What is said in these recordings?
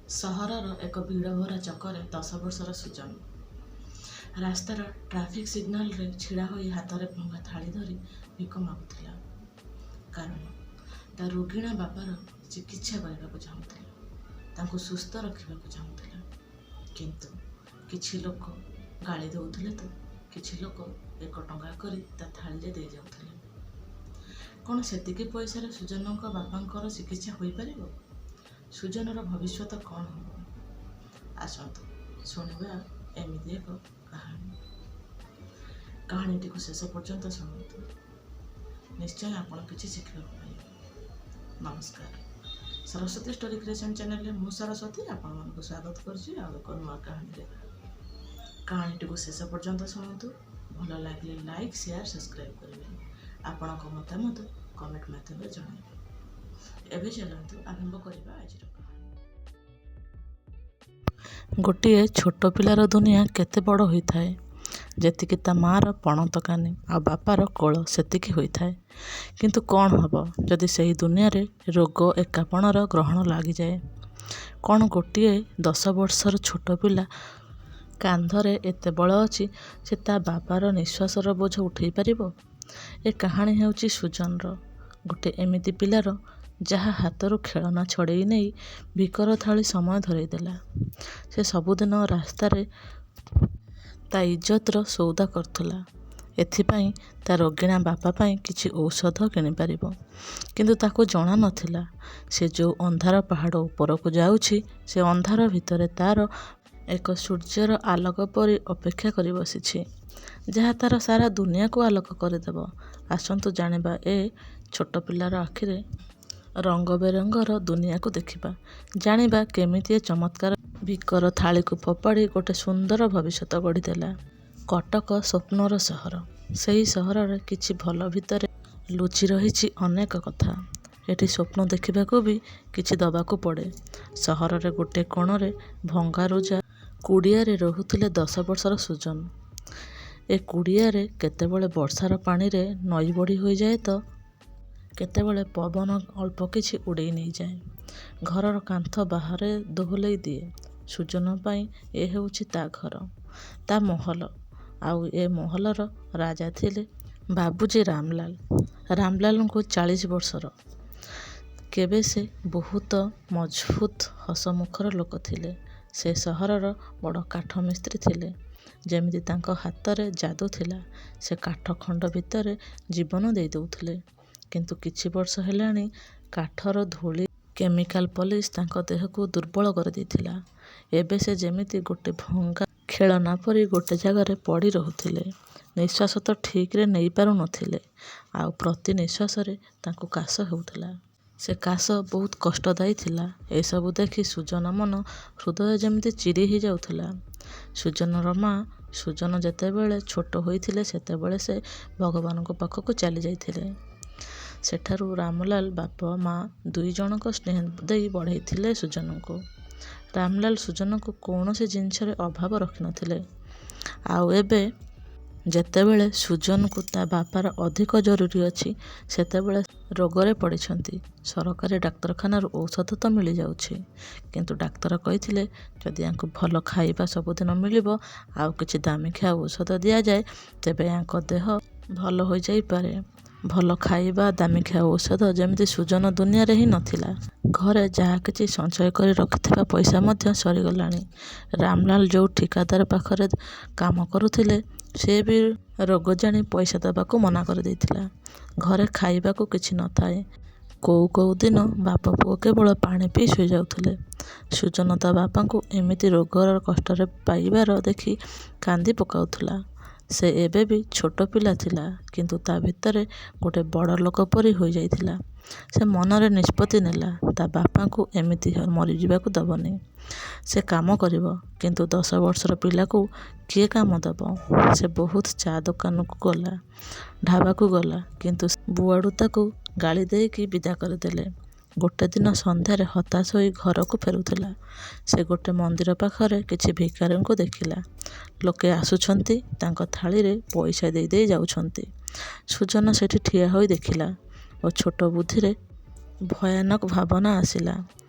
ସହରର ଏକ ଭିଡ଼ଭରା ଛକରେ 10 ବର୍ଷର ସୁଜନ ରାସ୍ତାର ଟ୍ରାଫିକ୍ ସିଗ୍ନାଲରେ ଛିଡ଼ା ହୋଇ ହାତରେ ଭଙ୍ଗା ଥାଳି ଧରି ଭିକ ମାଗୁଥିଲା। କାରଣ ତା ରୋଗିଣା ବାପାର ଚିକିତ୍ସା କରିବାକୁ ଚାହୁଁଥିଲା, ତାଙ୍କୁ ସୁସ୍ଥ ରଖିବାକୁ ଚାହୁଁଥିଲା। କିନ୍ତୁ କିଛି ଲୋକ ଗାଳି ଦେଉଥିଲେ ତ କିଛି ଲୋକ 1 ଟଙ୍କା କରି ତା ଥାଳିରେ ଦେଇ ଯାଉଥିଲେ। କ'ଣ ସେତିକି ପଇସାରେ ସୁଜନଙ୍କ ବାପାଙ୍କର ଚିକିତ୍ସା ହୋଇପାରିବ? ସୁଜନର ଭବିଷ୍ୟତ କ'ଣ ହେବ? ଆସନ୍ତୁ ଶୁଣିବା ଏମିତି ଏକ କାହାଣୀ। କାହାଣୀଟିକୁ ଶେଷ ପର୍ଯ୍ୟନ୍ତ ଶୁଣନ୍ତୁ, ନିଶ୍ଚୟ ଆପଣ କିଛି ଶିଖିବାକୁ ପାଇବେ। ନମସ୍କାର। ସରସ୍ୱତୀ ଷ୍ଟୋରି କ୍ରିଏସନ୍ ଚ୍ୟାନେଲରେ ମୁଁ ସରସ୍ୱତୀ ଆପଣମାନଙ୍କୁ ସ୍ୱାଗତ କରୁଛି ଆଉ ଏକ ନୂଆ କାହାଣୀରେ। କାହାଣୀଟିକୁ ଶେଷ ପର୍ଯ୍ୟନ୍ତ ଶୁଣନ୍ତୁ। ଭଲ ଲାଗିଲେ ଲାଇକ୍, ସେୟାର, ସବସ୍କ୍ରାଇବ୍ କରିବେ। ଆପଣଙ୍କ ମତାମତ କମେଣ୍ଟ ମାଧ୍ୟମରେ ଜଣାଇବେ। ଏବେ ଚାଲନ୍ତୁ ଆରମ୍ଭ କରିବା ଆଜିର କାହାଣୀ। ଗୋଟିଏ ଛୋଟ ପିଲାର ଦୁନିଆ କେତେ ବଡ଼ ହୋଇଥାଏ। ଯେତିକି ତା ମାଆର ପଣତ କାନି ଆଉ ବାପାର କୋଳ ସେତିକି ହୋଇଥାଏ। କିନ୍ତୁ କ'ଣ ହେବ ଯଦି ସେହି ଦୁନିଆରେ ରୋଗ ଏକାପଣର ଗ୍ରହଣ ଲାଗିଯାଏ? କ'ଣ ଗୋଟିଏ 10 ବର୍ଷର ଛୋଟ ପିଲା କାନ୍ଧରେ ଏତେ ବଳ ଅଛି ଯେ ତା ବାପାର ନିଶ୍ୱାସର ବୋଝ ଉଠାଇ ପାରିବ? ଏ କାହାଣୀ ହେଉଛି ସୁଜନର, ଗୋଟେ ଏମିତି ପିଲାର ଯାହା ହାତରୁ ଖେଳନା ଛଡ଼େଇ ନେଇ ଭିକର ଥାଳି ସମୟ ଧରେଇ ଦେଲା। ସେ ସବୁଦିନ ରାସ୍ତାରେ ତା ଇଜ୍ଜତର ସଉଦା କରୁଥିଲା, ଏଥିପାଇଁ ତା ରୋଗିଣା ବାପା ପାଇଁ କିଛି ଔଷଧ କିଣିପାରିବ। କିନ୍ତୁ ତାକୁ ଜଣା ନଥିଲା ସେ ଯେଉଁ ଅନ୍ଧାର ପାହାଡ଼ ଉପରକୁ ଯାଉଛି, ସେ ଅନ୍ଧାର ଭିତରେ ତାର ଏକ ସୂର୍ଯ୍ୟର ଆଲୋକ ପରି ଅପେକ୍ଷା କରି ବସିଛି, ଯାହା ତାର ସାରା ଦୁନିଆକୁ ଆଲୋକ କରିଦେବ। ଆସନ୍ତୁ ଜାଣିବା ଏ ଛୋଟ ପିଲାର ଆଖିରେ ରଙ୍ଗବେରଙ୍ଗର ଦୁନିଆକୁ ଦେଖିବା। ଜାଣିବା କେମିତି ଏ ଚମତ୍କାର ଭିକର ଥାଳିକୁ ଫୋପାଡ଼ି ଗୋଟେ ସୁନ୍ଦର ଭବିଷ୍ୟତ ଗଢ଼ିଦେଲା। କଟକ ସ୍ୱପ୍ନର ସହର। ସେହି ସହରରେ କିଛି ଭଲ ଭିତରେ ଲୁଚି ରହିଛି ଅନେକ କଥା। ଏଠି ସ୍ୱପ୍ନ ଦେଖିବାକୁ ବି କିଛି ଦବାକୁ ପଡ଼େ। ସହରରେ ଗୋଟେ କୋଣରେ ଭଙ୍ଗାରୁଜା କୁଡ଼ିଆରେ ରହୁଥିଲେ 10 ବର୍ଷର ସୁଜନ। ଏ କୁଡ଼ିଆରେ କେତେବେଳେ ବର୍ଷାର ପାଣିରେ ନଈ ବଢ଼ି ହୋଇଯାଏ ତ କେତେବେଳେ ପବନ ଅଳ୍ପ କିଛି ଉଡ଼େଇ ନେଇଯାଏ। ଘରର କାନ୍ଥ ବାହାରେ ଦୋହଲେଇ ଦିଏ। ସୁଜନ ପାଇଁ ଏ ହେଉଛି ତା ଘର, ତା ମହଲ। ଆଉ ଏ ମହଲର ରାଜା ଥିଲେ ବାବୁଜୀ ରାମଲାଲ। ରାମଲାଲଙ୍କୁ 40 ବର୍ଷର। କେବେ ସେ ବହୁତ ମଜବୁତ ହସମୁଖର ଲୋକ ଥିଲେ। ସେ ସହରର ବଡ଼ କାଠ ମିସ୍ତ୍ରୀ ଥିଲେ। ଯେମିତି ତାଙ୍କ ହାତରେ ଯାଦୁ ଥିଲା। ସେ କାଠ ଖଣ୍ଡ ଭିତରେ ଜୀବନ ଦେଇ ଦେଉଥିଲେ। କିନ୍ତୁ କିଛି ବର୍ଷ ହେଲାଣି କାଠର ଧୂଳି, କେମିକାଲ ପଲିସ ତାଙ୍କ ଦେହକୁ ଦୁର୍ବଳ କରିଦେଇଥିଲା। ଏବେ ସେ ଯେମିତି ଗୋଟେ ଭଙ୍ଗା ଖେଳନା ପରି ଗୋଟେ ଜାଗାରେ ପଡ଼ି ରହୁଥିଲେ। ନିଶ୍ୱାସ ତ ଠିକରେ ନେଇ ପାରୁନଥିଲେ, ଆଉ ପ୍ରତି ନିଶ୍ୱାସରେ ତାଙ୍କୁ କାଶ ହେଉଥିଲା। ସେ କାଶ ବହୁତ କଷ୍ଟଦାୟୀ ଥିଲା। ଏସବୁ ଦେଖି ସୁଜନ ମନ ହୃଦୟ ଯେମିତି ଚିରି ହେଇଯାଉଥିଲା। ସୁଜନର ମା ସୁଜନ ଯେତେବେଳେ ଛୋଟ ହୋଇଥିଲେ ସେତେବେଳେ ସେ ଭଗବାନଙ୍କ ପାଖକୁ ଚାଲି ଯାଇଥିଲେ। ସେଠାରୁ ରାମଲାଲ ବାପ ମା 2 ଜଣଙ୍କ ସ୍ନେହ ଦେଇ ବଢ଼େଇଥିଲେ ସୁଜନଙ୍କୁ। ରାମଲାଲ ସୁଜନକୁ କୌଣସି ଜିନିଷରେ ଅଭାବ ରଖିନଥିଲେ। ଆଉ ଏବେ ଯେତେବେଳେ ସୁଜନକୁ ତା ବାପାର ଅଧିକ ଜରୁରୀ ଅଛି, ସେତେବେଳେ ରୋଗରେ ପଡ଼ିଛନ୍ତି। ସରକାରୀ ଡାକ୍ତରଖାନାରୁ ଔଷଧ ତ ମିଳିଯାଉଛି, କିନ୍ତୁ ଡାକ୍ତର କହିଥିଲେ ଯଦି ୟାଙ୍କୁ ଭଲ ଖାଇବା ସବୁଦିନ ମିଳିବ ଆଉ କିଛି ଦାମିକିଆ ଔଷଧ ଦିଆଯାଏ, ତେବେ ୟାଙ୍କ ଦେହ ଭଲ ହୋଇଯାଇପାରେ। ଭଲ ଖାଇବା, ଦାମିକିଆ ଔଷଧ ଯେମିତି ସୁଜନ ଦୁନିଆରେ ହିଁ ନଥିଲା। ଘରେ ଯାହା କିଛି ସଞ୍ଚୟ କରି ରଖିଥିବା ପଇସା ମଧ୍ୟ ସରିଗଲାଣି। ରାମଲାଲ ଯେଉଁ ଠିକାଦାର ପାଖରେ କାମ କରୁଥିଲେ, ସେ ବି ରୋଗ ଜାଣି ପଇସା ଦେବାକୁ ମନା କରିଦେଇଥିଲା। ଘରେ ଖାଇବାକୁ କିଛି ନଥାଏ। କୋଉ ଦିନ ବାପ ପୁଅ କେବଳ ପାଣି ପିଇ ଶୋଇଯାଉଥିଲେ। ସୁଜନ ତା ବାପାଙ୍କୁ ଏମିତି ରୋଗର କଷ୍ଟରେ ପାଇବାର ଦେଖି କାନ୍ଦି ପକାଉଥିଲା। ସେ ଏବେ ବି ଛୋଟ ପିଲା ଥିଲା, କିନ୍ତୁ ତା ଭିତରେ ଗୋଟେ ବଡ଼ ଲୋକ ପରି ହୋଇଯାଇଥିଲା। ସେ ମନରେ ନିଷ୍ପତ୍ତି ନେଲା ତା ବାପାଙ୍କୁ ଏମିତି ମରିଯିବାକୁ ଦେବନି। ସେ କାମ କରିବ, କିନ୍ତୁ 10 ବର୍ଷର ପିଲାକୁ କିଏ କାମ ଦେବ? ସେ ବହୁତ ଚା' ଦୋକାନକୁ ଗଲା, ଢାବାକୁ ଗଲା, କିନ୍ତୁ ବୁଆଡ଼ୁ ତାକୁ ଗାଳି ଦେଇକି ବିଦା କରିଦେଲେ। ଗୋଟେ ଦିନ ସନ୍ଧ୍ୟାରେ ହତାଶ ହୋଇ ଘରକୁ ଫେରୁଥିଲା। ସେ ଗୋଟେ ମନ୍ଦିର ପାଖରେ କିଛି ଭିକାରୀଙ୍କୁ ଦେଖିଲା। ଲୋକେ ଆସୁଛନ୍ତି, ତାଙ୍କ ଥାଳିରେ ପଇସା ଦେଇ ଦେଇ ଯାଉଛନ୍ତି। ସୁଜନ ସେଠି ଠିଆ ହୋଇ ଦେଖିଲା ଓ ଛୋଟ ବୁଦ୍ଧିରେ ଭୟାନକ ଭାବନା ଆସିଲା।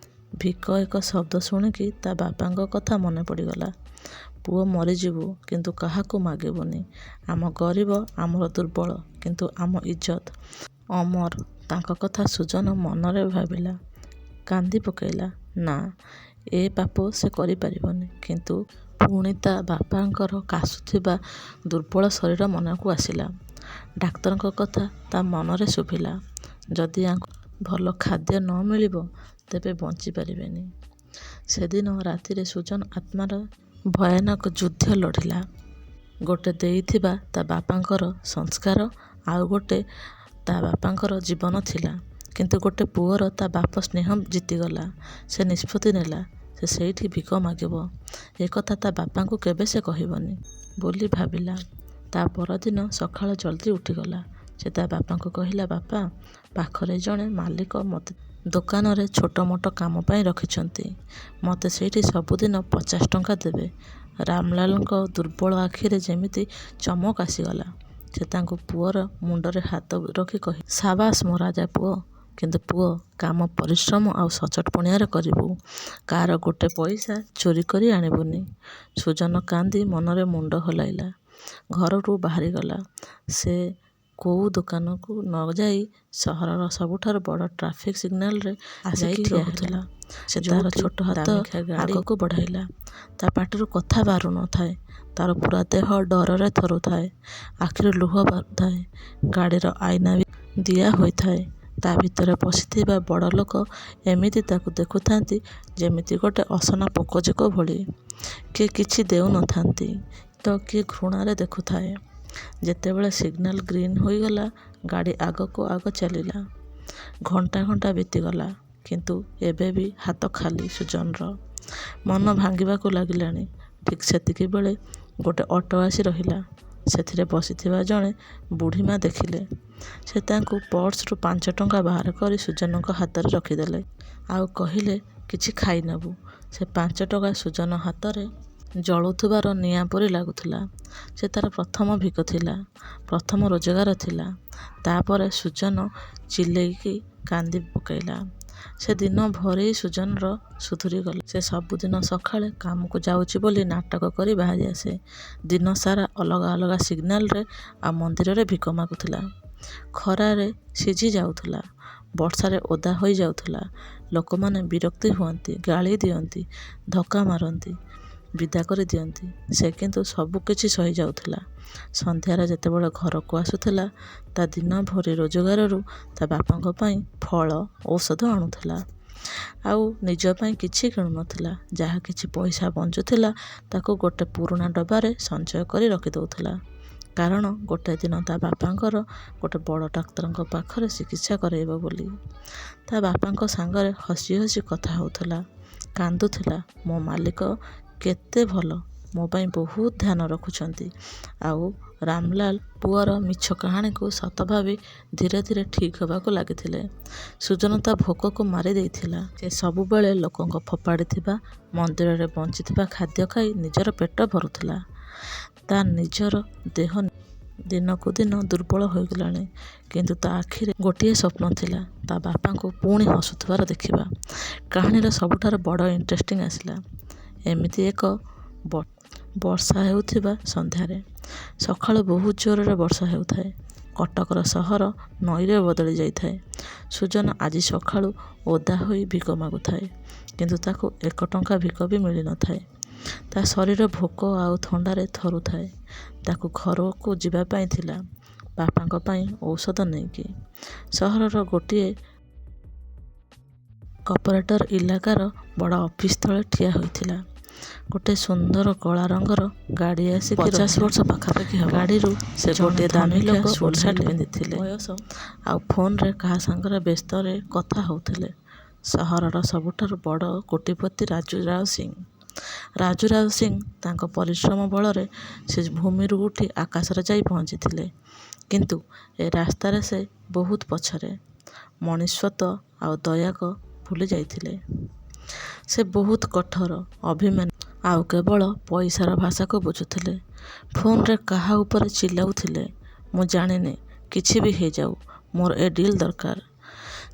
ଭିକ ଏକ ଶବ୍ଦ ଶୁଣିକି ତା ବାପାଙ୍କ କଥା ମନେ ପଡ଼ିଗଲା। ପୁଅ ମରିଯିବୁ କିନ୍ତୁ କାହାକୁ ମାଗିବୁନି। ଆମ ଗରିବ, ଆମର ଦୁର୍ବଳ, କିନ୍ତୁ ଆମ ଇଜ୍ଜତ ଅମର। ତାଙ୍କ କଥା ସୁଜନ ମନରେ ଭାବିଲା। କାନ୍ଦି ପକାଇଲା। ନା, ଏ ପାପ ସେ କରିପାରିବନି। କିନ୍ତୁ ପୁଣି ତା ବାପାଙ୍କର କାଶୁଥିବା ଦୁର୍ବଳ ଶରୀର ମନକୁ ଆସିଲା। ଡାକ୍ତରଙ୍କ କଥା ତା ମନରେ ଶୁଭିଲା। ଯଦି ୟାଙ୍କୁ ଭଲ ଖାଦ୍ୟ ନ ମିଳିବ ତେବେ ବଞ୍ଚିପାରିବେନି। ସେଦିନ ରାତିରେ ସୁଜନ ଆତ୍ମାର ଭୟାନକ ଯୁଦ୍ଧ ଲଢ଼ିଲା। ଗୋଟେ ଦେଇଥିବା ତା ବାପାଙ୍କର ସଂସ୍କାର, ଆଉ ଗୋଟେ ତା ବାପାଙ୍କର ଜୀବନ ଥିଲା। କିନ୍ତୁ ଗୋଟେ ପୁଅର ତା ବାପ ସ୍ନେହ ଜିତିଗଲା। ସେ ନିଷ୍ପତ୍ତି ନେଲା ସେ ସେଇଠି ଭିକ ମାଗିବ। ଏ କଥା ତା ବାପାଙ୍କୁ କେବେ ସେ କହିବନି ବୋଲି ଭାବିଲା। ତା ପରଦିନ ସକାଳ ଜଲ୍ଦି ଉଠିଗଲା। ସେ ତା ବାପାଙ୍କୁ କହିଲା, ବାପା, ପାଖରେ ଜଣେ ମାଲିକ ମୋତେ ଦୋକାନରେ ଛୋଟ ମୋଟ କାମ ପାଇଁ ରଖିଛନ୍ତି। ମୋତେ ସେଇଠି ସବୁଦିନ 50 ଟଙ୍କା ଦେବେ। ରାମଲାଲଙ୍କ ଦୁର୍ବଳ ଆଖିରେ ଯେମିତି ଚମକ ଆସିଗଲା। ସେ ତାଙ୍କ ପୁଅର ମୁଣ୍ଡରେ ହାତ ରଖି କହି, ସାବାସ୍ ମୋ ରାଜା ପୁଅ। କିନ୍ତୁ ପୁଅ, କାମ ପରିଶ୍ରମ ଆଉ ସଚଟପଣିଆରେ କରିବୁ। କାହାର ଗୋଟେ ପଇସା ଚୋରି କରି ଆଣିବୁନି। ସୁଜନ କାନ୍ଦି ମନରେ ମୁଣ୍ଡ ହଲାଇଲା। ଘରରୁ ବାହାରିଗଲା। ସେ କୋଉ ଦୋକାନକୁ ନ ଯାଇ ସହରର ସବୁଠାରୁ ବଡ଼ ଟ୍ରାଫିକ ସିଗ୍ନାଲରେ ଆସିକି ରହୁଥିଲା। ସେ ତାର ଛୋଟ ହାତ ଆଗକୁ ବଢ଼ାଇଲା। ତା ପାଟିରୁ କଥା ବାହାରୁ ନଥାଏ। ତାର ପୁରା ଦେହ ଡରରେ ଥରୁଥାଏ। ଆଖିରୁ ଲୁହ ବାହାରୁଥାଏ। ଗାଡ଼ିର ଆଇନା ବି ଦିଆ ହୋଇଥାଏ। ତା ଭିତରେ ପଶିଥିବା ବଡ଼ ଲୋକ ଏମିତି ତାକୁ ଦେଖୁଥାନ୍ତି ଯେମିତି ଗୋଟେ ଅସନା ପୋକଜୋକ ଭଳି। କିଏ କିଛି ଦେଉନଥାନ୍ତି ତ କିଏ ଘୃଣାରେ ଦେଖୁଥାଏ। ଯେତେବେଳେ ସିଗ୍ନାଲ ଗ୍ରୀନ୍ ହୋଇଗଲା, ଗାଡ଼ି ଆଗକୁ ଆଗ ଚାଲିଲା। ଘଣ୍ଟା ଘଣ୍ଟା ବିତିଗଲା। କିନ୍ତୁ ଏବେ ବି ହାତ ଖାଲି ସୁଜନର। ମନ ଭାଙ୍ଗିବାକୁ ଲାଗିଲାଣି। ଠିକ୍ ସେତିକିବେଳେ ଗୋଟେ ଅଟୋ ଆସି ରହିଲା। ସେଥିରେ ବସିଥିବା ଜଣେ ବୁଢ଼ୀମା ଦେଖିଲେ। ସେ ତାଙ୍କୁ ପର୍ସରୁ 5 ଟଙ୍କା ବାହାର କରି ସୁଜନଙ୍କ ହାତରେ ରଖିଦେଲେ। ଆଉ କହିଲେ, କିଛି ଖାଇନେବୁ। ସେ 5 ଟଙ୍କା ସୁଜନ ହାତରେ ଜଳୁଥିବାର ନିଆଁ ପରି ଲାଗୁଥିଲା। ସେ ତାର ପ୍ରଥମ ଭିକ ଥିଲା। ପ୍ରଥମ ରୋଜଗାର ଥିଲା। ତାପରେ ସୁଜନ ଚିଲେଇକି କାନ୍ଦି ପକାଇଲା। ସେ ଦିନ ଭରି ସୁଜନର ସୁଧୁରିଗଲା। ସେ ସବୁଦିନ ସକାଳେ କାମକୁ ଯାଉଛି ବୋଲି ନାଟକ କରି ବାହାରି ଆସେ। ଦିନ ସାରା ଅଲଗା ଅଲଗା ସିଗ୍ନାଲରେ ଆଉ ମନ୍ଦିରରେ ଭିକ ମାଗୁଥିଲା। ଖରାରେ ସିଝି ଯାଉଥିଲା। ବର୍ଷାରେ ଓଦା ହୋଇଯାଉଥିଲା। ଲୋକମାନେ ବିରକ୍ତି ହୁଅନ୍ତି, ଗାଳି ଦିଅନ୍ତି, ଧକ୍କା ମାରନ୍ତି, ବିଦା କରି ଦିଅନ୍ତି। ସେ କିନ୍ତୁ ସବୁ କିଛି ସହିଯାଉଥିଲା। ସନ୍ଧ୍ୟାରେ ଯେତେବେଳେ ଘରକୁ ଆସୁଥିଲା, ତା ଦିନ ଭରି ରୋଜଗାରରୁ ତା ବାପାଙ୍କ ପାଇଁ ଫଳ, ଔଷଧ ଆଣୁଥିଲା। ଆଉ ନିଜ ପାଇଁ କିଛି କିଣୁନଥିଲା। ଯାହା କିଛି ପଇସା ବଞ୍ଚୁଥିଲା ତାକୁ ଗୋଟେ ପୁରୁଣା ଡବାରେ ସଞ୍ଚୟ କରି ରଖିଦେଉଥିଲା। କାରଣ ଗୋଟେ ଦିନ ତା ବାପାଙ୍କର ଗୋଟେ ବଡ଼ ଡାକ୍ତରଙ୍କ ପାଖରେ ଚିକିତ୍ସା କରାଇବ ବୋଲି। ତା ବାପାଙ୍କ ସାଙ୍ଗରେ ହସି ହସି କଥା ହେଉଥିଲା। କାନ୍ଦୁଥିଲା। ମୋ ମାଲିକ କେତେ ଭଲ। ମୋ ପାଇଁ ବହୁତ ଧ୍ୟାନ ରଖୁଛନ୍ତି। ଆଉ ରାମଲାଲ ପୁଅର ମିଛ କାହାଣୀକୁ ସତ ଭାବି ଧୀରେ ଧୀରେ ଠିକ୍ ହେବାକୁ ଲାଗିଥିଲେ। ସୁଜନ ତା ଭୋକକୁ ମାରି ଦେଇଥିଲା। ସେ ସବୁବେଳେ ଲୋକଙ୍କ ଫୋପାଡ଼ିଥିବା, ମନ୍ଦିରରେ ବଞ୍ଚିଥିବା ଖାଦ୍ୟ ଖାଇ ନିଜର ପେଟ ଭରୁଥିଲା। ତା ନିଜର ଦେହ ଦିନକୁ ଦିନ ଦୁର୍ବଳ ହୋଇଗଲାଣି। କିନ୍ତୁ ତା ଆଖିରେ ଗୋଟିଏ ସ୍ୱପ୍ନ ଥିଲା, ତା ବାପାଙ୍କୁ ପୁଣି ହସୁଥିବାର ଦେଖିବା। କାହାଣୀର ସବୁଠାରୁ ବଡ଼ ଇଣ୍ଟରେଷ୍ଟିଂ ଆସିଲା। ଏମିତି ଏକ ବର୍ଷା ହେଉଥିବା ସନ୍ଧ୍ୟାରେ। ସକାଳୁ ବହୁତ ଜୋରରେ ବର୍ଷା ହେଉଥାଏ। କଟକର ସହର ନଈରେ ବଦଳି ଯାଇଥାଏ। ସୁଜନ ଆଜି ସକାଳୁ ଓଦା ହୋଇ ଭିକ ମାଗୁଥାଏ। କିନ୍ତୁ ତାକୁ 1 ଟଙ୍କା ଭିକ ବି ମିଳିନଥାଏ। ତା ଶରୀର ଭୋକ ଆଉ ଥଣ୍ଡାରେ ଥରୁଥାଏ। ତାକୁ ଘରକୁ ଯିବା ପାଇଁ ଥିଲା, ବାପାଙ୍କ ପାଇଁ ଔଷଧ ନେଇକି। ସହରର ଗୋଟିଏ କର୍ପୋରେଟର ଇଲାକାର ବଡ଼ ଅଫିସ ତଳେ ଠିଆ ହୋଇଥିଲା। ଗୋଟେ ସୁନ୍ଦର କଳା ରଙ୍ଗର ଗାଡ଼ି ଆସି 50 ବର୍ଷ ପାଖାପାଖି ହେବ। ଗାଡ଼ିରୁ ସେ ଗୋଟିଏ ଦାମୀ ଲୋକ ବୁଲସାର୍ଟ ପିନ୍ଧିଥିଲେ। ବୟସ ଆଉ ଫୋନରେ କାହା ସାଙ୍ଗରେ ବ୍ୟସ୍ତରେ କଥା ହେଉଥିଲେ। ସହରର ସବୁଠାରୁ ବଡ଼ କୋଟିପତି ରାଜୁରାଓ ସିଂ। ରାଜୁରାଓ ସିଂ ତାଙ୍କ ପରିଶ୍ରମ ବଳରେ ସେ ଭୂମିରୁ ଉଠି ଆକାଶରେ ଯାଇ ପହଞ୍ଚିଥିଲେ। କିନ୍ତୁ ଏ ରାସ୍ତାରେ ସେ ବହୁତ ପଛରେ। ମଣିଷତ୍ୱ ଆଉ ଦୟାକୁ ଭୁଲି ଯାଇଥିଲେ। ସେ ବହୁତ କଠୋର, ଅଭିମାନୀ ଆଉ କେବଳ ପଇସାର ଭାଷାକୁ ବୁଝୁଥିଲେ। ଫୋନରେ କାହା ଉପରେ ଚିଲ୍ଲାଉଥିଲେ, ମୁଁ ଜାଣିନି, କିଛି ବି ହେଇଯାଉ, ମୋର ଏ ଡିଲ୍ ଦରକାର।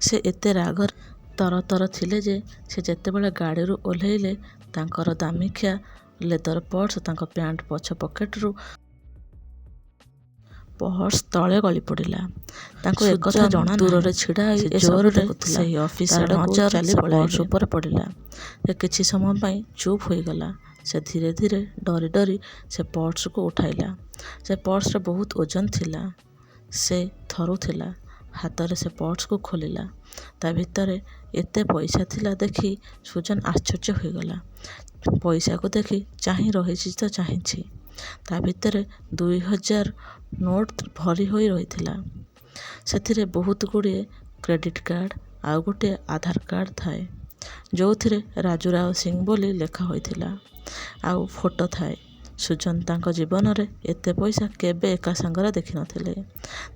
ସେ ଏତେ ରାଗରେ ତରତର ଥିଲେ ଯେ ସେ ଯେତେବେଳେ ଗାଡ଼ିରୁ ଓହ୍ଲେଇଲେ ତାଙ୍କର ଦାମିକିଆ ଲେଦର ପର୍ସ ତାଙ୍କ ପ୍ୟାଣ୍ଟ ପଛ ପକେଟରୁ ପର୍ସ ତଳେ ଗଳି ପଡ଼ିଲା। ତାଙ୍କୁ ଏକଥା ଜଣା ଦୂରରେ ଛିଡ଼ା ହୋଇ ଜୋରରେ ସେହି ଅଫିସ ଆଡ଼କୁ ଚାଲି ପର୍ସ ଉପରେ ପଡ଼ିଲା। ସେ କିଛି ସମୟ ପାଇଁ ଚୁପ୍ ହୋଇଗଲା। ସେ ଧୀରେ ଧୀରେ ଡରି ଡରି ସେ ପର୍ସକୁ ଉଠାଇଲା। ସେ ପର୍ସରେ ବହୁତ ଓଜନ ଥିଲା। ସେ ଥରୁଥିଲା। ହାତରେ ସେ ପର୍ସକୁ ଖୋଲିଲା। ତା ଭିତରେ ଏତେ ପଇସା ଥିଲା ଦେଖି ସୁଜନ ଆଶ୍ଚର୍ଯ୍ୟ ହୋଇଗଲା। ପଇସାକୁ ଦେଖି ଚାହିଁ ରହିଛି ତ ଚାହିଁଛି। ତା ଭିତରେ 2000 ନୋଟ ଭରି ହୋଇ ରହିଥିଲା। ସେଥିରେ ବହୁତ ଗୁଡ଼ିଏ କ୍ରେଡ଼ିଟ୍ କାର୍ଡ଼ ଆଉ ଗୋଟିଏ ଆଧାର କାର୍ଡ଼ ଥାଏ, ଯେଉଁଥିରେ ରାଜୁରାଓ ସିଂ ବୋଲି ଲେଖା ହୋଇଥିଲା। ଆଉ ଫଟୋ ଥାଏ। ସୁଜନ ତାଙ୍କ ଜୀବନରେ ଏତେ ପଇସା କେବେ ଏକା ସାଙ୍ଗରେ ଦେଖିନଥିଲେ।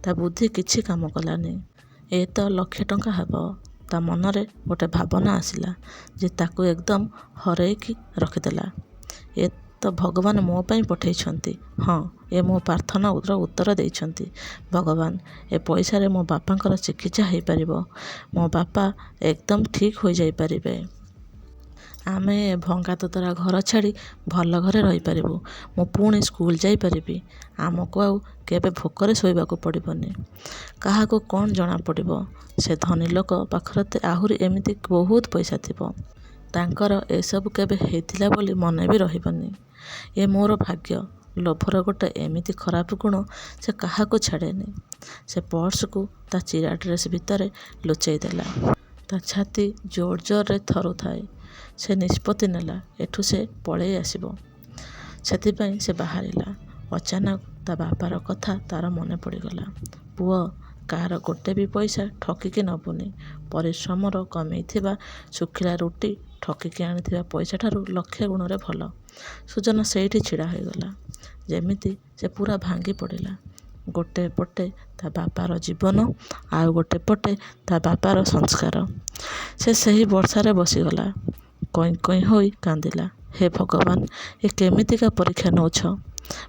ତା ବୁଦ୍ଧି କିଛି କାମ କଲାନି। ଏ ତ 1,00,000 ଟଙ୍କା ହେବ। ତା ମନରେ ଗୋଟେ ଭାବନା ଆସିଲା ଯେ ତାକୁ ଏକଦମ ହରେଇକି ରଖିଦେଲା। ଏ ତ ଭଗବାନ ମୋ ପାଇଁ ପଠେଇଛନ୍ତି। ହଁ, ଏ ମୋ ପ୍ରାର୍ଥନାର ଉତ୍ତର ଦେଇଛନ୍ତି। ଭଗବାନ, ଏ ପଇସାରେ ମୋ ବାପାଙ୍କର ଚିକିତ୍ସା ହେଇପାରିବ। ମୋ ବାପା ଏକଦମ ଠିକ୍ ହୋଇଯାଇପାରିବେ। ଆମେ ଏ ଭଙ୍ଗାତତରା ଘର ଛାଡ଼ି ଭଲ ଘରେ ରହିପାରିବୁ। ମୁଁ ପୁଣି ସ୍କୁଲ ଯାଇପାରିବି। ଆମକୁ ଆଉ କେବେ ଭୋକରେ ଶୋଇବାକୁ ପଡ଼ିବନି। କାହାକୁ କ'ଣ ଜଣାପଡ଼ିବ? ସେ ଧନୀ ଲୋକ ପାଖରେ ଆହୁରି ଏମିତି ବହୁତ ପଇସା ଥିବ। ତାଙ୍କର ଏସବୁ କେବେ ହେଇଥିଲା ବୋଲି ମନେ ବି ରହିବନି। ଏ ମୋର ଭାଗ୍ୟ। ଲୋଭର ଗୋଟେ ଏମିତି ଖରାପ ଗୁଣ, ସେ କାହାକୁ ଛାଡ଼େନି। ସେ ପର୍ସକୁ ତା ଚିରା ଡ୍ରେସ୍ ଭିତରେ ଲୁଚେଇ ଦେଲା। ତା ଛାତି ଜୋର ଜୋରରେ ଥରୁଥାଏ। ସେ ନିଷ୍ପତ୍ତି ନେଲା ଏଠୁ ସେ ପଳେଇ ଆସିବ। ସେଥିପାଇଁ ସେ ବାହାରିଲା। ଅଚାନକ ତା ବାପାର କଥା ତାର ମନେ ପଡ଼ିଗଲା। ପୁଅ, କାହାର ଗୋଟେ ବି ପଇସା ଠକିକି ନବୁନି। ପରିଶ୍ରମର କମେଇଥିବା ଶୁଖିଲା ରୁଟି ଠକିକି ଆଣିଥିବା ପଇସାଠାରୁ 1,00,000 ଗୁଣରେ ଭଲ। ସୁଜନ ସେଇଠି ଛିଡ଼ା ହୋଇଗଲା। ଯେମିତି ସେ ପୁରା ଭାଙ୍ଗି ପଡ଼ିଲା। ଗୋଟେ ପଟେ ତା ବାପାର ଜୀବନ, ଆଉ ଗୋଟେ ପଟେ ତା ବାପାର ସଂସ୍କାର। ସେ ସେହି ବର୍ଷାରେ ବସିଗଲା। କଇଁ କଇଁ ହୋଇ କାନ୍ଦିଲା। ହେ ଭଗବାନ, ଏ କେମିତିକା ପରୀକ୍ଷା ନେଉଛ?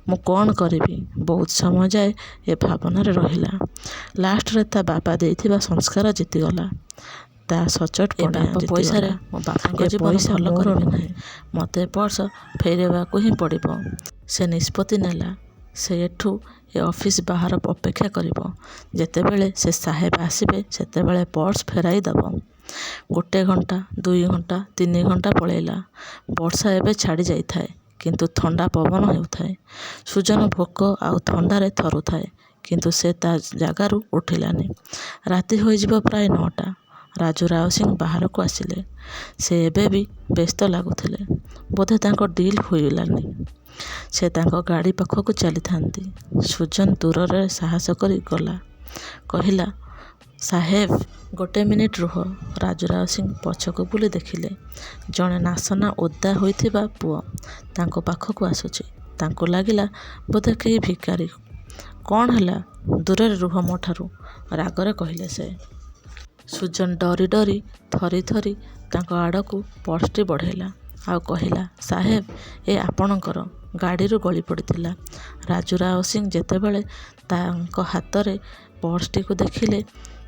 ମୁଁ କ'ଣ କରିବି? ବହୁତ ସମୟ ଯାଏ ଏ ଭାବନାରେ ରହିଲା। ଲାଷ୍ଟରେ ତା ବାପା ଦେଇଥିବା ସଂସ୍କାର ଜିତିଗଲା। ତା ସଚୋଟ ପଇସାରେ ମୋ ବାପାଙ୍କ ଜୀବନ ଭଲ କରିବି ନାହିଁ। ମୋତେ ପର୍ସ ଫେରାଇବାକୁ ହିଁ ପଡ଼ିବ। ସେ ନିଷ୍ପତ୍ତି ନେଲା। ସେ ଏଠୁ ଏ ଅଫିସ ବାହାର ଅପେକ୍ଷା କରିବ। ଯେତେବେଳେ ସେ ସାହେବ ଆସିବେ ସେତେବେଳେ ପର୍ସ ଫେରାଇ ଦେବ। 1 ଘଣ୍ଟା, 2 ଘଣ୍ଟା, 3 ଘଣ୍ଟା ପଳେଇଲା। ବର୍ଷା ଏବେ ଛାଡ଼ି ଯାଇଥାଏ, କିନ୍ତୁ ଥଣ୍ଡା ପବନ ହେଉଥାଏ। ସୁଜନ ଭୋକ ଆଉ ଥଣ୍ଡାରେ ଥରୁଥାଏ, କିନ୍ତୁ ସେ ତା ଜାଗାରୁ ଉଠିଲାନି। ରାତି ହୋଇଯିବ ପ୍ରାୟ 9ଟା। ରାଜୁରାଓ ସିଂ ବାହାରକୁ ଆସିଲେ। ସେ ଏବେ ବି ବ୍ୟସ୍ତ ଲାଗୁଥିଲେ। ବୋଧେ ତାଙ୍କ ଡିଲ୍ ହୋଇଲାନି। ସେ ତାଙ୍କ ଗାଡ଼ି ପାଖକୁ ଚାଲିଥାନ୍ତି। ସୁଜନ ଦୂରରେ ସାହସ କରି ଗଲା। କହିଲା, ସାହେବ, 1 ମିନିଟ୍ ରୁହ। ରାଜୁରାଓ ସିଂ ପଛକୁ ବୁଲି ଦେଖିଲେ। ଜଣେ ନାସନା ଓଦା ହୋଇଥିବା ପୁଅ ତାଙ୍କ ପାଖକୁ ଆସୁଛି। ତାଙ୍କୁ ଲାଗିଲା ବୋଧେ କେହି ଭିକାରୀ। କ'ଣ ହେଲା? ଦୂରରେ ରୁହ ମୋ ଠାରୁ, ରାଗରେ କହିଲେ ସେ। ସୁଜନ ଡରି ଡରି ଥରି ଥରି ତାଙ୍କ ଆଡ଼କୁ ପର୍ସଟି ବଢ଼େଇଲା। ଆଉ କହିଲା, ସାହେବ, ଏ ଆପଣଙ୍କର। ଗାଡ଼ିରୁ ଗଳି ପଡ଼ିଥିଲା। ରାଜୁରାଓ ସିଂ ଯେତେବେଳେ ତାଙ୍କ ହାତରେ ପର୍ସଟିକୁ ଦେଖିଲେ,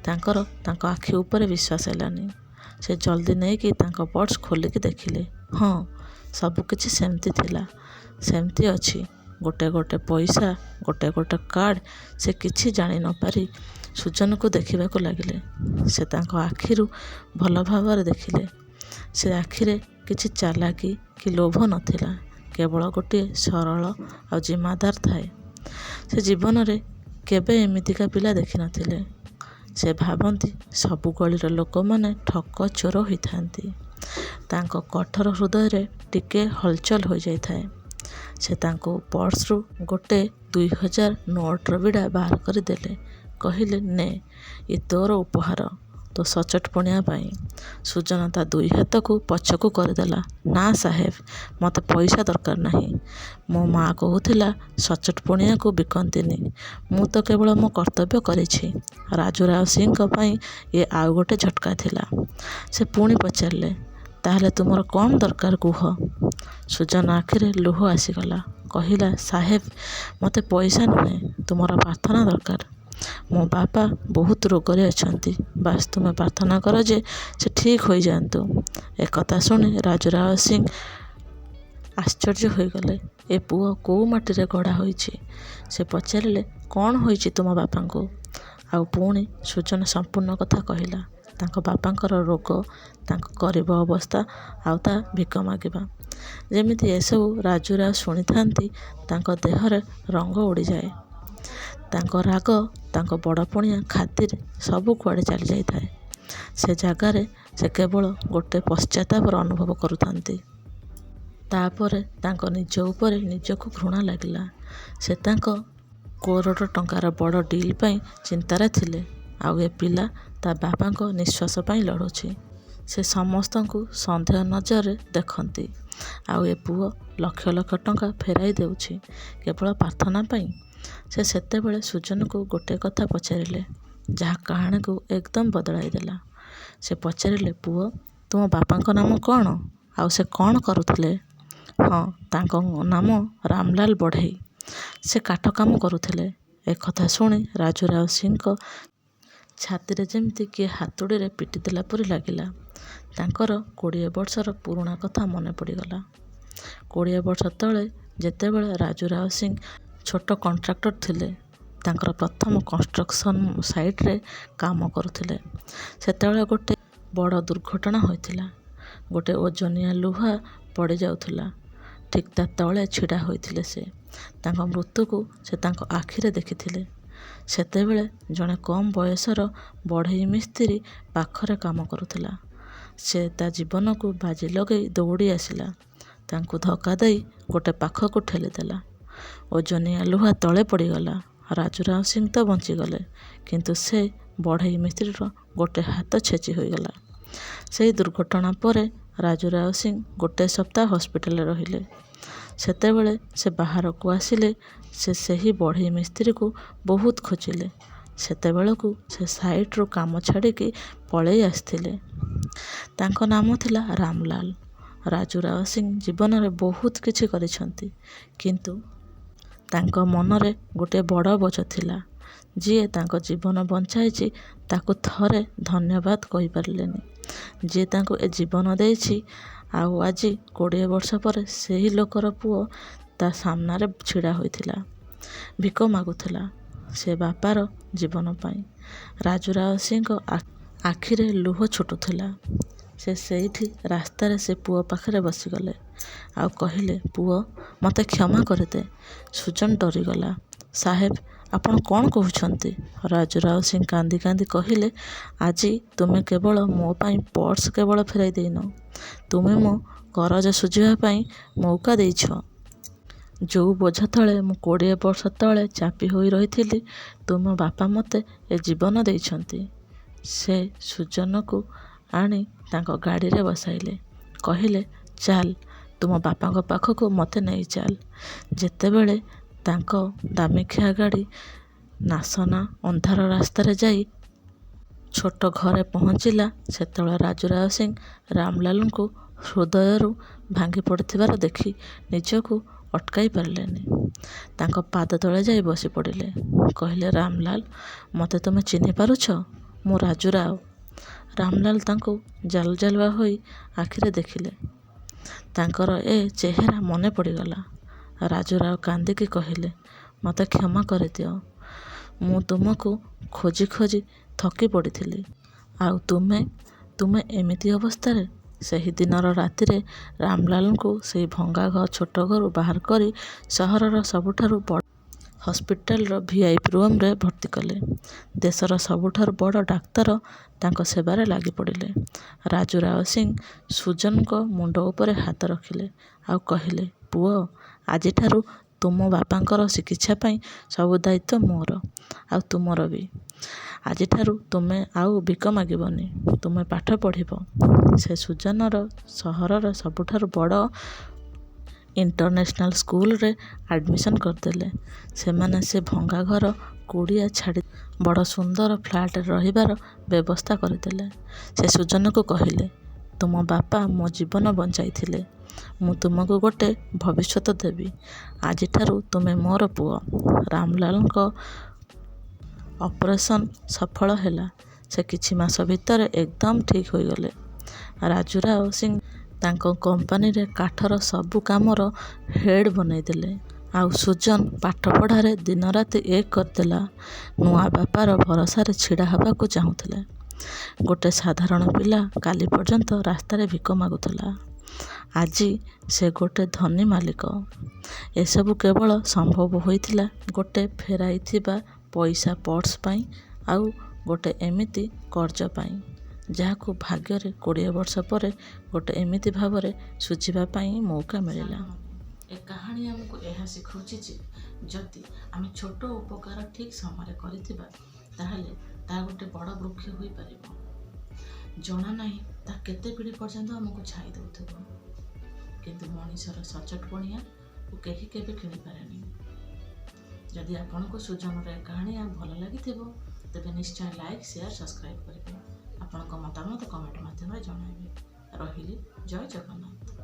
ତାଙ୍କ ଆଖି ଉପରେ ବିଶ୍ୱାସ ହେଲାନି। ସେ ଜଲ୍ଦି ନେଇକି ତାଙ୍କ ପର୍ସ ଖୋଲିକି ଦେଖିଲେ। ହଁ, ସବୁକିଛି ସେମିତି ଥିଲା। ସେମିତି ଅଛି। ଗୋଟେ ଗୋଟେ ପଇସା, ଗୋଟେ ଗୋଟେ କାର୍ଡ଼। ସେ କିଛି ଜାଣି ନ ପାରି ସୁଜନକୁ ଦେଖିବାକୁ ଲାଗିଲେ। ସେ ତାଙ୍କ ଆଖିରୁ ଭଲ ଭାବରେ ଦେଖିଲେ। ସେ ଆଖିରେ କିଛି ଚାଲାକି କି ଲୋଭ ନଥିଲା। କେବଳ ଗୋଟିଏ ସରଳ ଆଉ ଜିମାଦାର ଥାଏ। ସେ ଜୀବନରେ କେବେ ଏମିତିକା ପିଲା ଦେଖିନଥିଲେ। ସେ ଭାବନ୍ତି ସବୁ ଗଳିର ଲୋକମାନେ ଠକ ଚୋର ହୋଇଥାନ୍ତି। ତାଙ୍କ କଠୋର ହୃଦୟରେ ଟିକେ ହଲଚଲ ହୋଇଯାଇଥାଏ। ସେ ତାଙ୍କୁ ପର୍ସରୁ ଗୋଟେ 2000 ନୋଟର ବିଡ଼ା ବାହାର କରି ଦେଲେ। କହିଲେ, ନେ, ଏ ତୋର ଉପହାର, ତୋ ସଚୋଟପଣିଆ ପାଇଁ। ସୁଜନ ତା 2 ହାତକୁ ପଛକୁ କରିଦେଲା। ନା ସାହେବ, ମୋତେ ପଇସା ଦରକାର ନାହିଁ। ମୋ ମା କହୁଥିଲା ସଚୋଟପଣିଆକୁ ବିକନ୍ତିନି। ମୁଁ ତ କେବଳ ମୋ କର୍ତ୍ତବ୍ୟ କରିଛି। ରାଜୁରାଓ ସିଂଙ୍କ ପାଇଁ ଏ ଆଉ ଗୋଟେ ଝଟକା ଥିଲା। ସେ ପୁଣି ପଚାରିଲେ, ତାହେଲେ ତୁମର କ'ଣ ଦରକାର କୁହ? ସୁଜନ ଆଖିରେ ଲୁହ ଆସିଗଲା। କହିଲା, ସାହେବ, ମୋତେ ପଇସା ନୁହେଁ, ତୁମର ପ୍ରାର୍ଥନା ଦରକାର। ମୋ ବାପା ବହୁତ ରୋଗରେ ଅଛନ୍ତି, ବାସ୍ ତୁମେ ପ୍ରାର୍ଥନା କର ଯେ ସେ ଠିକ୍ ହୋଇଯାଆନ୍ତୁ। ଏକଥା ଶୁଣି ରାଜୁରାଓ ସିଂ ଆଶ୍ଚର୍ଯ୍ୟ ହୋଇଗଲେ। ଏ ପୁଅ କୋଉ ମାଟିରେ ଗଢ଼ା ହୋଇଛି? ସେ ପଚାରିଲେ, କ'ଣ ହୋଇଛି ତୁମ ବାପାଙ୍କୁ? ଆଉ ପୁଣି ସୁଜନ ସମ୍ପୂର୍ଣ୍ଣ କଥା କହିଲା। ତାଙ୍କ ବାପାଙ୍କର ରୋଗ, ତାଙ୍କ ଗରିବ ଅବସ୍ଥା, ଆଉ ତା ଭିକ ମାଗିବା। ଯେମିତି ଏସବୁ ରାଜୁରାଓ ଶୁଣିଥାନ୍ତି ତାଙ୍କ ଦେହରେ ରଙ୍ଗ ଉଡ଼ିଯାଏ। ତାଙ୍କ ରାଗ, ତାଙ୍କ ବଡ଼ପଣିଆ ଖାତିର ସବୁ କୁଆଡ଼େ ଚାଲିଯାଇଥାଏ। ସେ ଜାଗାରେ ସେ କେବଳ ଗୋଟେ ପଶ୍ଚାତାପର ଅନୁଭବ କରୁଥାନ୍ତି। ତାପରେ ତାଙ୍କ ନିଜ ଉପରେ ନିଜକୁ ଘୃଣା ଲାଗିଲା। ସେ ତାଙ୍କ କୋରଡ଼ ଟଙ୍କାର ବଡ଼ ଡିଲ୍ ପାଇଁ ଚିନ୍ତାରେ ଥିଲେ, ଆଉ ଏ ପିଲା ତା ବାପାଙ୍କ ନିଃଶ୍ୱାସ ପାଇଁ ଲଢ଼ୁଛି। ସେ ସମସ୍ତଙ୍କୁ ସନ୍ଦେହ ନଜରରେ ଦେଖନ୍ତି, ଆଉ ଏ ପୁଅ ଲକ୍ଷ ଲକ୍ଷ ଟଙ୍କା ଫେରାଇ ଦେଉଛି କେବଳ ପ୍ରାର୍ଥନା ପାଇଁ। ସେ ସେତେବେଳେ ସୁଜନକୁ ଗୋଟିଏ କଥା ପଚାରିଲେ, ଯାହା କାହାଣୀକୁ ଏକଦମ ବଦଳାଇ ଦେଲା। ସେ ପଚାରିଲେ, ପୁଅ, ତୁମ ବାପାଙ୍କ ନାମ କ'ଣ? ଆଉ ସେ କ'ଣ କରୁଥିଲେ? ହଁ, ତାଙ୍କ ନାମ ରାମଲାଲ ବଢ଼େଇ। ସେ କାଠ କାମ କରୁଥିଲେ। ଏକଥା ଶୁଣି ରାଜୁରାଓ ସିଂଙ୍କ ଛାତିରେ ଯେମିତି କିଏ ହାତୁଡ଼ିରେ ପିଟିଦେଲା ପରି ଲାଗିଲା। ତାଙ୍କର 20 ବର୍ଷର ପୁରୁଣା କଥା ମନେ ପଡ଼ିଗଲା। 20 ବର୍ଷ ତଳେ ଯେତେବେଳେ ରାଜୁରାଓ ସିଂ ଛୋଟ କଣ୍ଟ୍ରାକ୍ଟର ଥିଲେ, ତାଙ୍କର ପ୍ରଥମ କନଷ୍ଟ୍ରକ୍ସନ ସାଇଟ୍ରେ କାମ କରୁଥିଲେ, ସେତେବେଳେ ଗୋଟେ ବଡ଼ ଦୁର୍ଘଟଣା ହୋଇଥିଲା। ଗୋଟେ ଓଜନିଆ ଲୁହା ପଡ଼ିଯାଉଥିଲା। ଠିକ୍ ତା ତଳେ ଛିଡ଼ା ହୋଇଥିଲେ ସେ। ତାଙ୍କ ମୃତ୍ୟୁକୁ ସେ ତାଙ୍କ ଆଖିରେ ଦେଖିଥିଲେ। ସେତେବେଳେ ଜଣେ କମ୍ ବୟସର ବଢ଼େଇ ମିସ୍ତ୍ରୀ ପାଖରେ କାମ କରୁଥିଲା। ସେ ତା ଜୀବନକୁ ବାଜି ଲଗେଇ ଦୌଡ଼ି ଆସିଲା। ତାଙ୍କୁ ଧକ୍କା ଦେଇ ଗୋଟେ ପାଖକୁ ଠେଲିଦେଲା। ଓଜନିଆ ଲୁହା ତଳେ ପଡ଼ିଗଲା। ରାଜୁରାଓ ସିଂ ତ ବଞ୍ଚିଗଲେ, କିନ୍ତୁ ସେ ବଢ଼େଇ ମିସ୍ତ୍ରୀର ଗୋଟେ ହାତ ଛେଚି ହୋଇଗଲା। ସେହି ଦୁର୍ଘଟଣା ପରେ ରାଜୁରାଓ ସିଂ ଗୋଟେ ସପ୍ତାହ ହସ୍ପିଟାଲରେ ରହିଲେ। ସେତେବେଳେ ସେ ବାହାରକୁ ଆସିଲେ ସେ ସେହି ବଢ଼େଇ ମିସ୍ତ୍ରୀକୁ ବହୁତ ଖୋଜିଲେ। ସେତେବେଳକୁ ସେ ସାଇଟ୍ରୁ କାମ ଛାଡ଼ିକି ପଳେଇ ଆସିଥିଲେ। ତାଙ୍କ ନାମ ଥିଲା ରାମଲାଲ। ରାଜୁରାଓ ସିଂ ଜୀବନରେ ବହୁତ କିଛି କରିଛନ୍ତି, କିନ୍ତୁ ତାଙ୍କ ମନରେ ଗୋଟିଏ ବଡ଼ ବୋଝ ଥିଲା। ଯିଏ ତାଙ୍କ ଜୀବନ ବଞ୍ଚାଇଛି ତାକୁ ଥରେ ଧନ୍ୟବାଦ କହିପାରିଲେନି। ଯିଏ ତାଙ୍କୁ ଏ ଜୀବନ ଦେଇଛି, ଆଉ ଆଜି 20 ବର୍ଷ ପରେ ସେହି ଲୋକର ପୁଅ ତା ସାମ୍ନାରେ ଛିଡ଼ା ହୋଇଥିଲା, ଭିକ ମାଗୁଥିଲା ସେ ବାପାର ଜୀବନ ପାଇଁ। ରାଜୁରାଓ ସିଂଙ୍କ ଆଖିରେ ଲୁହ ଛୁଟୁଥିଲା। ସେ ସେଇଠି ରାସ୍ତାରେ ସେ ପୁଅ ପାଖରେ ବସିଗଲେ, ଆଉ କହିଲେ, ପୁଅ, ମୋତେ କ୍ଷମା କରିଦେ। ସୁଜନ ଡରିଗଲା। ସାହେବ, ଆପଣ କ'ଣ କହୁଛନ୍ତି? ରାଜୁରାଓ ସିଂ କାନ୍ଦି କାନ୍ଦି କହିଲେ, ଆଜି ତୁମେ କେବଳ ମୋ ପାଇଁ ପର୍ସ କେବଳ ଫେରାଇ ଦେଇନ, ତୁମେ ମୋ କରଜ ଶୁଝିବା ପାଇଁ ମଉକା ଦେଇଛ। ଯୋଉ ବୋଝ ତଳେ ମୁଁ 20 ବର୍ଷ ତଳେ ଚାପି ହୋଇ ରହିଥିଲି, ତୁମ ବାପା ମୋତେ ଏ ଜୀବନ ଦେଇଛନ୍ତି। ସେ ସୁଜନକୁ ଆଣି ତାଙ୍କ ଗାଡ଼ିରେ ବସାଇଲେ। କହିଲେ, ଚାଲ, ତୁମ ବାପାଙ୍କ ପାଖକୁ ମୋତେ ନେଇ ଚାଲ। ଯେତେବେଳେ ତାଙ୍କ ଦାମିକିଆ ଗାଡ଼ି ନାସନା ଅନ୍ଧାର ରାସ୍ତାରେ ଯାଇ ଛୋଟ ଘରେ ପହଞ୍ଚିଲା, ସେତେବେଳେ ରାଜୁରାଓ ସିଂ ରାମଲାଲଙ୍କୁ ହୃଦୟରୁ ଭାଙ୍ଗି ପଡ଼ିଥିବାର ଦେଖି ନିଜକୁ ଅଟକାଇ ପାରିଲେନି। ତାଙ୍କ ପାଦ ତଳେ ଯାଇ ବସି ପଡ଼ିଲେ। କହିଲେ, ରାମଲାଲ, ମୋତେ ତୁମେ ଚିହ୍ନି ପାରୁଛ? ମୁଁ ରାଜୁରାଓ। ରାମଲାଲ ତାଙ୍କୁ ଜାଲ ଜାଲୁଆ ହୋଇ ଆଖିରେ ଦେଖିଲେ। ତାଙ୍କର ଏ ଚେହେରା ମନେ ପଡ଼ିଗଲା। ରାଜୁରାଓ କାନ୍ଦିକି କହିଲେ, ମୋତେ କ୍ଷମା କରିଦିଅ। ମୁଁ ତୁମକୁ ଖୋଜି ଖୋଜି ଥକି ପଡ଼ିଥିଲି, ଆଉ ତୁମେ ଏମିତି ଅବସ୍ଥାରେ। ସେହି ଦିନର ରାତିରେ ରାମଲାଲଙ୍କୁ ସେହି ଭଙ୍ଗା ଛୋଟ ଘରୁ ବାହାର କରି ସହରର ସବୁଠାରୁ ବଡ଼ ହସ୍ପିଟାଲର VIP ରୁମରେ ଭର୍ତ୍ତି କଲେ। ଦେଶର ସବୁଠାରୁ ବଡ଼ ଡାକ୍ତର ତାଙ୍କ ସେବାରେ ଲାଗି ପଡ଼ିଲେ। ରାଜୁରାଓ ସିଂ ସୁଜନଙ୍କ ମୁଣ୍ଡ ଉପରେ ହାତ ରଖିଲେ, ଆଉ କହିଲେ, ପୁଅ, ଆଜିଠାରୁ ତୁମ ବାପାଙ୍କର ଚିକିତ୍ସା ପାଇଁ ସବୁ ଦାୟିତ୍ୱ ମୋର, ଆଉ ତୁମର ବି। ଆଜିଠାରୁ ତୁମେ ଆଉ ଭିକ ମାଗିବନି, ତୁମେ ପାଠ ପଢ଼ିବ। ସେ ସୁଜନର ସହରର ସବୁଠାରୁ ବଡ଼ ଇଣ୍ଟରନ୍ୟାସନାଲ ସ୍କୁଲରେ ଆଡ଼ମିସନ୍ କରିଦେଲେ। ସେମାନେ ସେ ଭଙ୍ଗା ଘର କୁଡ଼ିଆ ଛାଡ଼ି ବଡ଼ ସୁନ୍ଦର ଫ୍ଲାଟରେ ରହିବାର ବ୍ୟବସ୍ଥା କରିଦେଲେ। ସେ ସୁଜନକୁ କହିଲେ, ତୁମ ବାପା ମୋ ଜୀବନ ବଞ୍ଚାଇଥିଲେ, ମୁଁ ତୁମକୁ ଗୋଟେ ଭବିଷ୍ୟତ ଦେବି। ଆଜିଠାରୁ ତୁମେ ମୋର ପୁଅ। ରାମଲାଲଙ୍କ ଅପରେସନ୍ ସଫଳ ହେଲା। ସେ କିଛି ମାସ ଭିତରେ ଏକଦମ ଠିକ୍ ହୋଇଗଲେ। ରାଜୁରାଓ ସିଂ ତାଙ୍କ କମ୍ପାନୀରେ କାଠର ସବୁ କାମର ହେଡ୍ ବନେଇଦେଲେ। ଆଉ ସୁଜନ ପାଠପଢ଼ାରେ ଦିନରାତି ଏକ କରିଦେଲା। ନୂଆ ବାପାର ଭରସାରେ ଛିଡ଼ା ହେବାକୁ ଚାହୁଁଥିଲା। ଗୋଟେ ସାଧାରଣ ପିଲା କାଲି ପର୍ଯ୍ୟନ୍ତ ରାସ୍ତାରେ ଭିକ ମାଗୁଥିଲା। ଆଜି ସେ ଗୋଟେ ଧନୀ ମାଲିକ। ଏସବୁ କେବଳ ସମ୍ଭବ ହୋଇଥିଲା ଗୋଟେ ଫେରାଇଥିବା ପଇସା ପର୍ସ ପାଇଁ ଆଉ ଗୋଟେ ଏମିତି କର୍ଜ ପାଇଁ, ଯାହାକୁ ଭାଗ୍ୟରେ 20 ବର୍ଷ ପରେ ଗୋଟେ ଏମିତି ଭାବରେ ଶୁଝିବା ପାଇଁ ମୌକା ମିଳିଲା। ଏ କାହାଣୀ ଆମକୁ ଏହା ଶିଖାଉଛି ଯେ ଯଦି ଆମେ ଛୋଟ ଉପକାର ଠିକ୍ ସମୟରେ କରିଥିବା ତାହେଲେ ତାହା ଗୋଟେ ବଡ଼ ବୃକ୍ଷ ହୋଇପାରିବ। ଜଣା ନାହିଁ ତା କେତେ ପିଢ଼ି ପର୍ଯ୍ୟନ୍ତ ଆମକୁ ଛାଇ ଦେଉଥିବ। କିନ୍ତୁ ମଣିଷର ସଚଟପଣିଆକୁ କେହି କେବେ କିଣିପାରେନି। ଯଦି ଆପଣଙ୍କୁ ସୁଜନର ଏ କାହାଣୀ ଭଲ ଲାଗିଥିବ ତେବେ ନିଶ୍ଚୟ ଲାଇକ୍, ସେୟାର, ସବସ୍କ୍ରାଇବ୍ କରିବେ। ଆପଣଙ୍କ ମତାମତ କମେଣ୍ଟ ମାଧ୍ୟମରେ ଜଣାଇବେ। ରହିଲି, ଜୟ ଜଗନ୍ନାଥ।